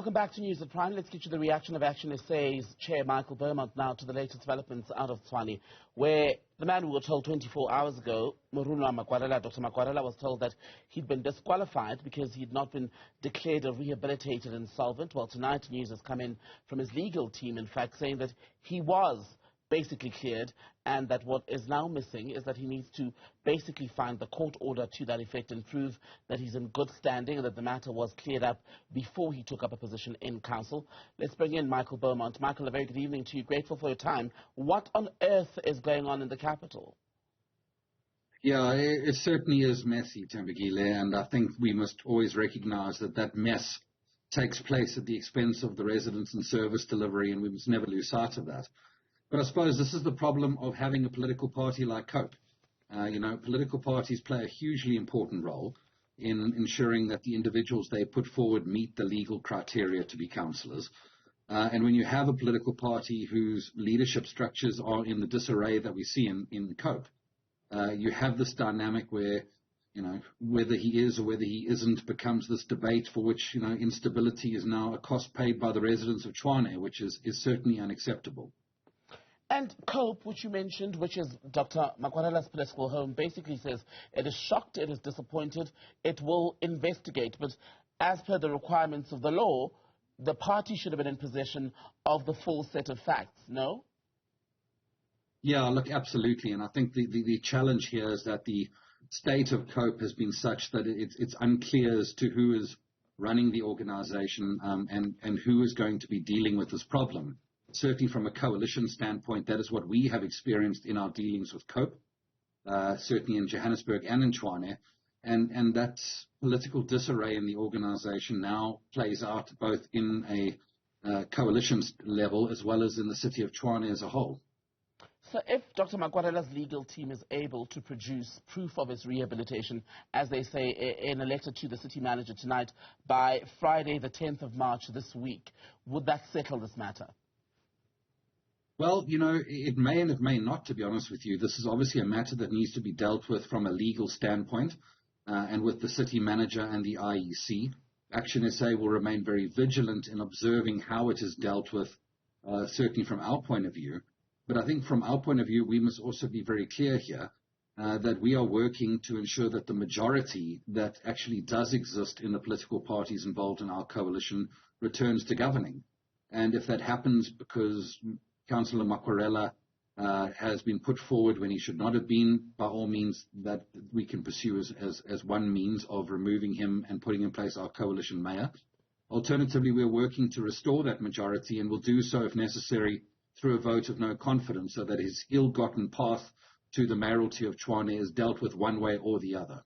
Welcome back to News at Prime. Let's get you the reaction of ActionSA's chair, Michael Beaumont, now to the latest developments out of Tshwane, where the man we were told 24 hours ago, Murunwa Makwarela, Dr. Makwarela, was told that he'd been disqualified because he'd not been declared a rehabilitated insolvent. Well, tonight news has come in from his legal team, in fact, saying that he was basically cleared, and that what is now missing is that he needs to basically find the court order to that effect and prove that he's in good standing and that the matter was cleared up before he took up a position in council. Let's bring in Michael Beaumont. Michael, a very good evening to you. Grateful for your time. What on earth is going on in the capital? Yeah, it certainly is messy, Tembekile, and I think we must always recognize that that mess takes place at the expense of the residents and service delivery, and we must never lose sight of that. But I suppose this is the problem of having a political party like COPE. Political parties play a hugely important role in ensuring that the individuals they put forward meet the legal criteria to be councillors. And when you have a political party whose leadership structures are in the disarray that we see in COPE, you have this dynamic where, whether he is or whether he isn't becomes this debate for which, instability is now a cost paid by the residents of Tshwane, which is certainly unacceptable. And COPE, which you mentioned, which is Dr. Makwarela's political home, basically says it is shocked, it is disappointed, it will investigate. But as per the requirements of the law, the party should have been in possession of the full set of facts, no? Yeah, look, absolutely. And I think the challenge here is that the state of COPE has been such that it's unclear as to who is running the organization and who is going to be dealing with this problem. Certainly from a coalition standpoint, that is what we have experienced in our dealings with COPE, certainly in Johannesburg and in Tshwane. And that political disarray in the organization now plays out both in a coalition level as well as in the city of Tshwane as a whole. So if Dr. Makwarela's legal team is able to produce proof of his rehabilitation, as they say in a letter to the city manager tonight, by Friday the 10th of March this week, would that settle this matter? Well, it may and it may not, to be honest with you. This is obviously a matter that needs to be dealt with from a legal standpoint and with the city manager and the IEC. ActionSA will remain very vigilant in observing how it is dealt with, certainly from our point of view. But I think from our point of view, we must also be very clear here that we are working to ensure that the majority that actually does exist in the political parties involved in our coalition returns to governing. And if that happens because Councillor Makwarela has been put forward when he should not have been, by all means that we can pursue as one means of removing him and putting in place our coalition mayor. Alternatively, we're working to restore that majority and will do so if necessary through a vote of no confidence so that his ill-gotten path to the mayoralty of Tshwane is dealt with one way or the other.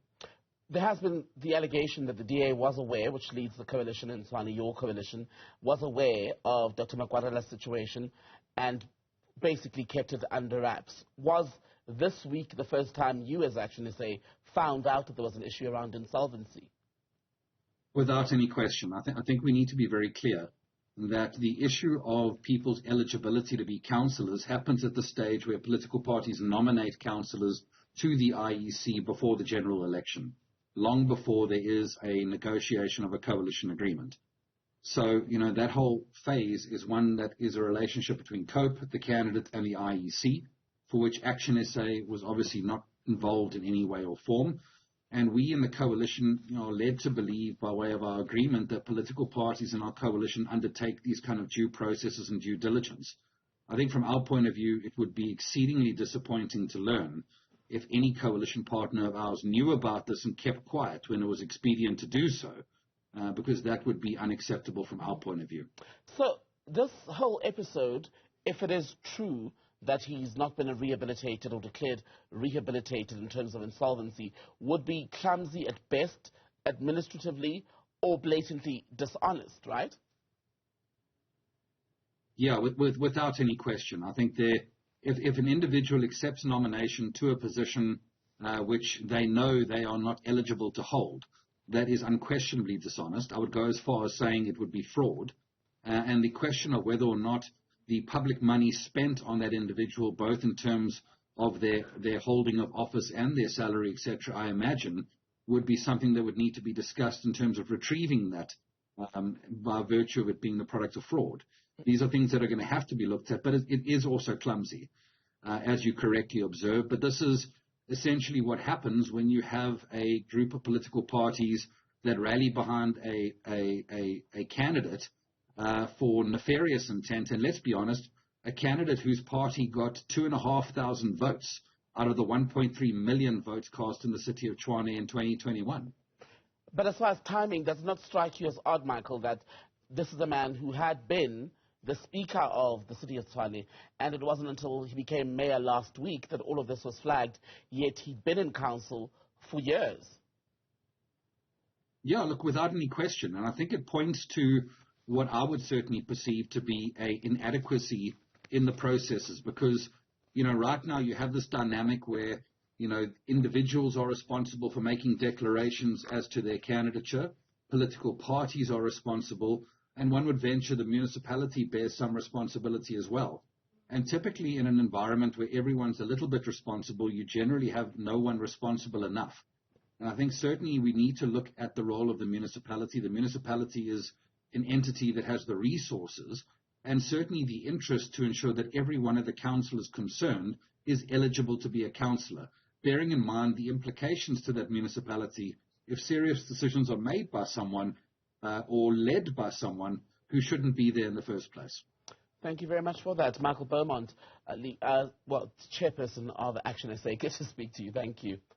There has been the allegation that the DA was aware, which leads the coalition in Tshwane, your coalition, was aware of Dr. Makwarela's situation and basically kept it under wraps. Was this week the first time you as ActionSA found out that there was an issue around insolvency? Without any question. I think we need to be very clear that the issue of people's eligibility to be councillors happens at the stage where political parties nominate councillors to the IEC before the general election, long before there is a negotiation of a coalition agreement. So, that whole phase is one that is a relationship between COPE, the candidate, and the IEC, for which ActionSA was obviously not involved in any way or form. And we in the coalition are led to believe, by way of our agreement, that political parties in our coalition undertake these kind of due processes and due diligence. I think from our point of view, it would be exceedingly disappointing to learn if any coalition partner of ours knew about this and kept quiet when it was expedient to do so. Because that would be unacceptable from our point of view. So this whole episode, if it is true that he's not been rehabilitated or declared rehabilitated in terms of insolvency, would be clumsy at best, administratively, or blatantly dishonest, right? Yeah, without any question. I think if an individual accepts nomination to a position which they know they are not eligible to hold, that is unquestionably dishonest. I would go as far as saying it would be fraud. And the question of whether or not the public money spent on that individual, both in terms of their holding of office and their salary, etc., I imagine, would be something that would need to be discussed in terms of retrieving that by virtue of it being the product of fraud. These are things that are going to have to be looked at, but it is also clumsy, as you correctly observe. But this is essentially what happens when you have a group of political parties that rally behind a candidate for nefarious intent. And let's be honest, a candidate whose party got 2,500 votes out of the 1.3 million votes cast in the city of Tshwane in 2021. But as far as timing, does it not strike you as odd, Michael, that this is a man who had been the speaker of the city of Tshwane, and it wasn't until he became mayor last week that all of this was flagged, yet he'd been in council for years? Yeah, look, without any question. And I think it points to what I would certainly perceive to be an inadequacy in the processes, because, right now you have this dynamic where, individuals are responsible for making declarations as to their candidature, political parties are responsible, and one would venture the municipality bears some responsibility as well. And typically in an environment where everyone's a little bit responsible, you generally have no one responsible enough. And I think certainly we need to look at the role of the municipality. The municipality is an entity that has the resources and certainly the interest to ensure that every one of the councillors concerned is eligible to be a councillor, bearing in mind the implications to that municipality if serious decisions are made by someone or led by someone who shouldn't be there in the first place. Thank you very much for that. Michael Beaumont, chairperson of ActionSA. Good to speak to you. Thank you.